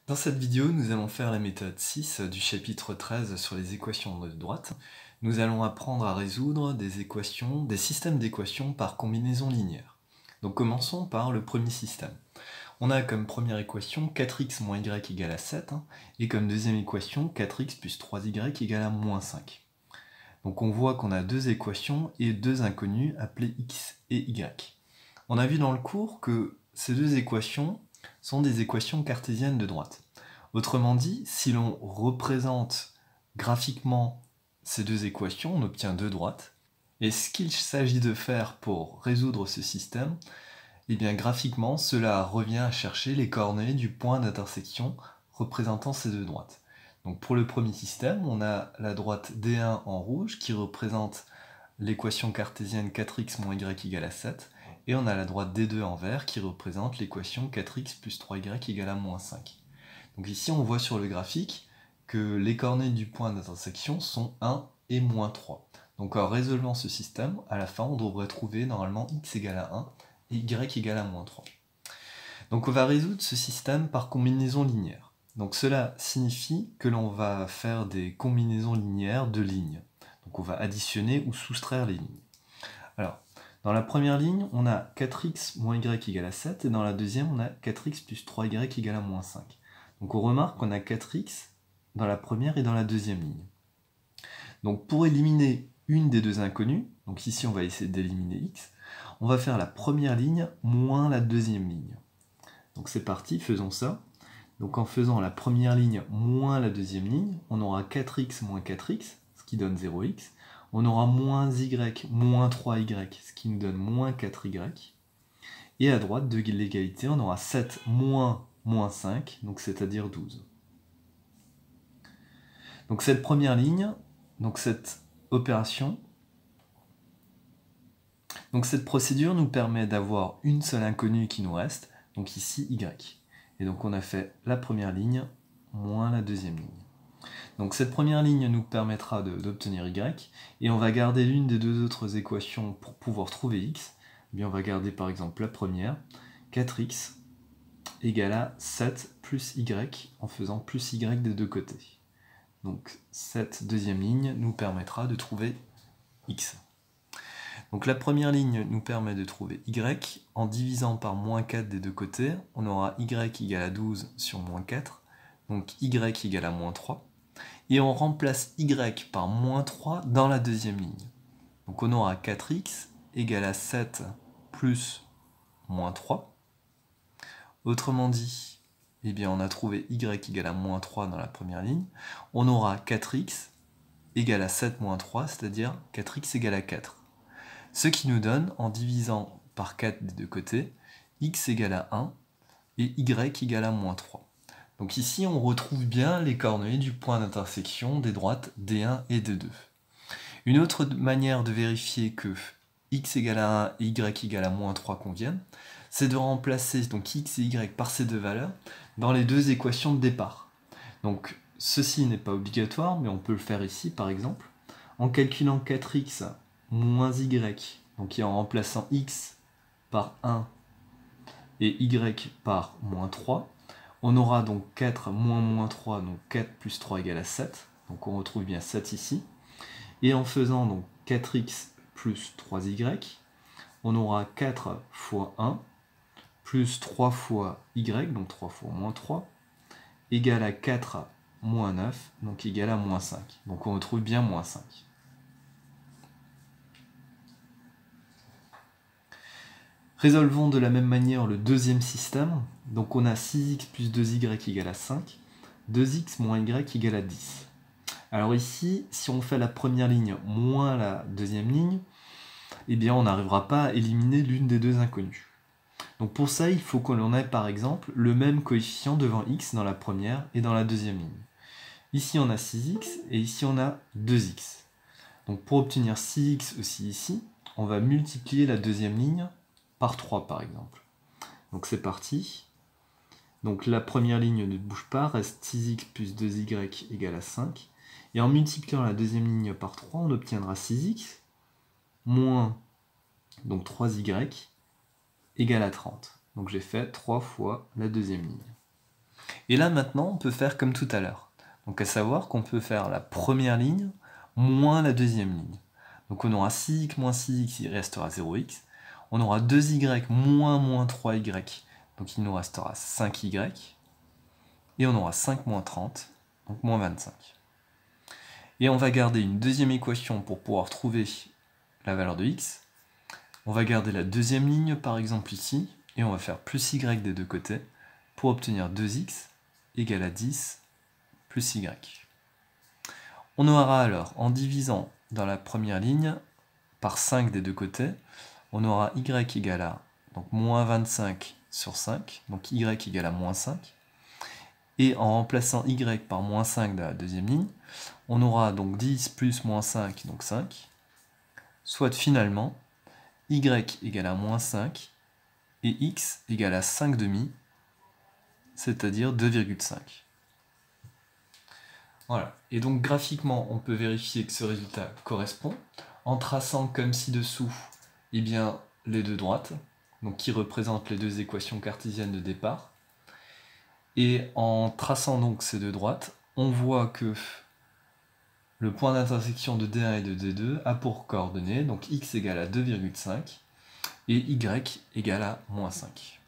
Dans cette vidéo, nous allons faire la méthode 6 du chapitre 13 sur les équations de droite. Nous allons apprendre à résoudre des systèmes d'équations par combinaison linéaire. Donc commençons par le premier système. On a comme première équation 4x moins y égale à 7, et comme deuxième équation 4x plus 3y égale à moins 5. Donc on voit qu'on a deux équations et deux inconnues appelées x et y. On a vu dans le cours que ces deux équations sont des équations cartésiennes de droite. Autrement dit, si l'on représente graphiquement ces deux équations, on obtient deux droites. Et ce qu'il s'agit de faire pour résoudre ce système, eh bien graphiquement, cela revient à chercher les coordonnées du point d'intersection représentant ces deux droites. Donc pour le premier système, on a la droite D1 en rouge qui représente l'équation cartésienne 4x moins y égale à 7, et on a la droite D2 en vert qui représente l'équation 4x plus 3y égale à moins 5. Donc ici on voit sur le graphique que les coordonnées du point d'intersection sont 1 et moins 3. Donc en résolvant ce système, à la fin on devrait trouver normalement x égale à 1 et y égale à moins 3. Donc on va résoudre ce système par combinaison linéaire. Donc cela signifie que l'on va faire des combinaisons linéaires de lignes. Donc on va additionner ou soustraire les lignes. Alors, dans la première ligne, on a 4x moins y égale à 7, et dans la deuxième, on a 4x plus 3y égale à moins 5. Donc on remarque qu'on a 4x dans la première et dans la deuxième ligne. Donc pour éliminer une des deux inconnues, donc ici on va essayer d'éliminer x, on va faire la première ligne moins la deuxième ligne. Donc c'est parti, faisons ça. Donc en faisant la première ligne moins la deuxième ligne, on aura 4x moins 4x, ce qui donne 0x. On aura moins y moins 3y, ce qui nous donne moins 4y. Et à droite de l'égalité, on aura 7 moins moins 5, donc c'est-à-dire 12. Donc cette première ligne, donc cette opération, donc cette procédure nous permet d'avoir une seule inconnue qui nous reste, donc ici y. Et donc on a fait la première ligne moins la deuxième ligne. Donc cette première ligne nous permettra d'obtenir y, et on va garder l'une des deux autres équations pour pouvoir trouver x. Eh bien on va garder par exemple la première, 4x égale à 7 plus y, en faisant plus y des deux côtés. Donc cette deuxième ligne nous permettra de trouver x. Donc la première ligne nous permet de trouver y, en divisant par moins 4 des deux côtés, on aura y égale à 12 sur moins 4, donc y égale à moins 3. Et on remplace y par moins 3 dans la deuxième ligne. Donc on aura 4x égale à 7 plus moins 3. Autrement dit, eh bien on a trouvé y égale à moins 3 dans la première ligne. On aura 4x égale à 7 moins 3, c'est-à-dire 4x égale à 4. Ce qui nous donne, en divisant par 4 des deux côtés, x égale à 1 et y égale à moins 3. Donc ici, on retrouve bien les coordonnées du point d'intersection des droites D1 et D2. Une autre manière de vérifier que x égale à 1 et y égale à moins 3 conviennent, c'est de remplacer donc x et y par ces deux valeurs dans les deux équations de départ. Donc ceci n'est pas obligatoire, mais on peut le faire ici par exemple, en calculant 4x moins y, donc en remplaçant x par 1 et y par moins 3, on aura donc 4 moins moins 3, donc 4 plus 3 égale à 7, donc on retrouve bien 7 ici, et en faisant donc 4x plus 3y, on aura 4 fois 1, plus 3 fois y, donc 3 fois moins 3, égale à 4 moins 9, donc égale à moins 5, donc on retrouve bien moins 5. Résolvons de la même manière le deuxième système. Donc on a 6x plus 2y égale à 5, 2x moins y égale à 10. Alors ici, si on fait la première ligne moins la deuxième ligne, eh bien on n'arrivera pas à éliminer l'une des deux inconnues. Donc pour ça, il faut que l'on ait par exemple le même coefficient devant x dans la première et dans la deuxième ligne. Ici on a 6x et ici on a 2x. Donc pour obtenir 6x aussi ici, on va multiplier la deuxième ligne par 3 par exemple. Donc c'est parti. Donc la première ligne ne bouge pas, reste 6x plus 2y égale à 5. Et en multipliant la deuxième ligne par 3, on obtiendra 6x moins donc 3y égale à 30. Donc j'ai fait 3 fois la deuxième ligne. Et là maintenant, on peut faire comme tout à l'heure. Donc à savoir qu'on peut faire la première ligne moins la deuxième ligne. Donc on aura 6x moins 6x, il restera 0x. On aura 2y moins 3y, donc il nous restera 5y. Et on aura 5 moins 30, donc moins 25. Et on va garder une deuxième équation pour pouvoir trouver la valeur de x. On va garder la deuxième ligne par exemple ici, et on va faire plus y des deux côtés pour obtenir 2x égale à 10 plus y. On aura alors, en divisant dans la première ligne par 5 des deux côtés, on aura y égale à donc moins 25 sur 5, donc y égale à moins 5. Et en remplaçant y par moins 5 dans la deuxième ligne, on aura donc 10 plus moins 5, donc 5. Soit finalement, y égale à moins 5 et x égale à 5 demi, c'est-à-dire 2,5. Voilà. Et donc graphiquement, on peut vérifier que ce résultat correspond en traçant comme ci-dessous eh bien, les deux droites, donc qui représentent les deux équations cartésiennes de départ. Et en traçant donc ces deux droites, on voit que le point d'intersection de D1 et de D2 a pour coordonnées donc x égale à 2,5 et y égale à moins 5.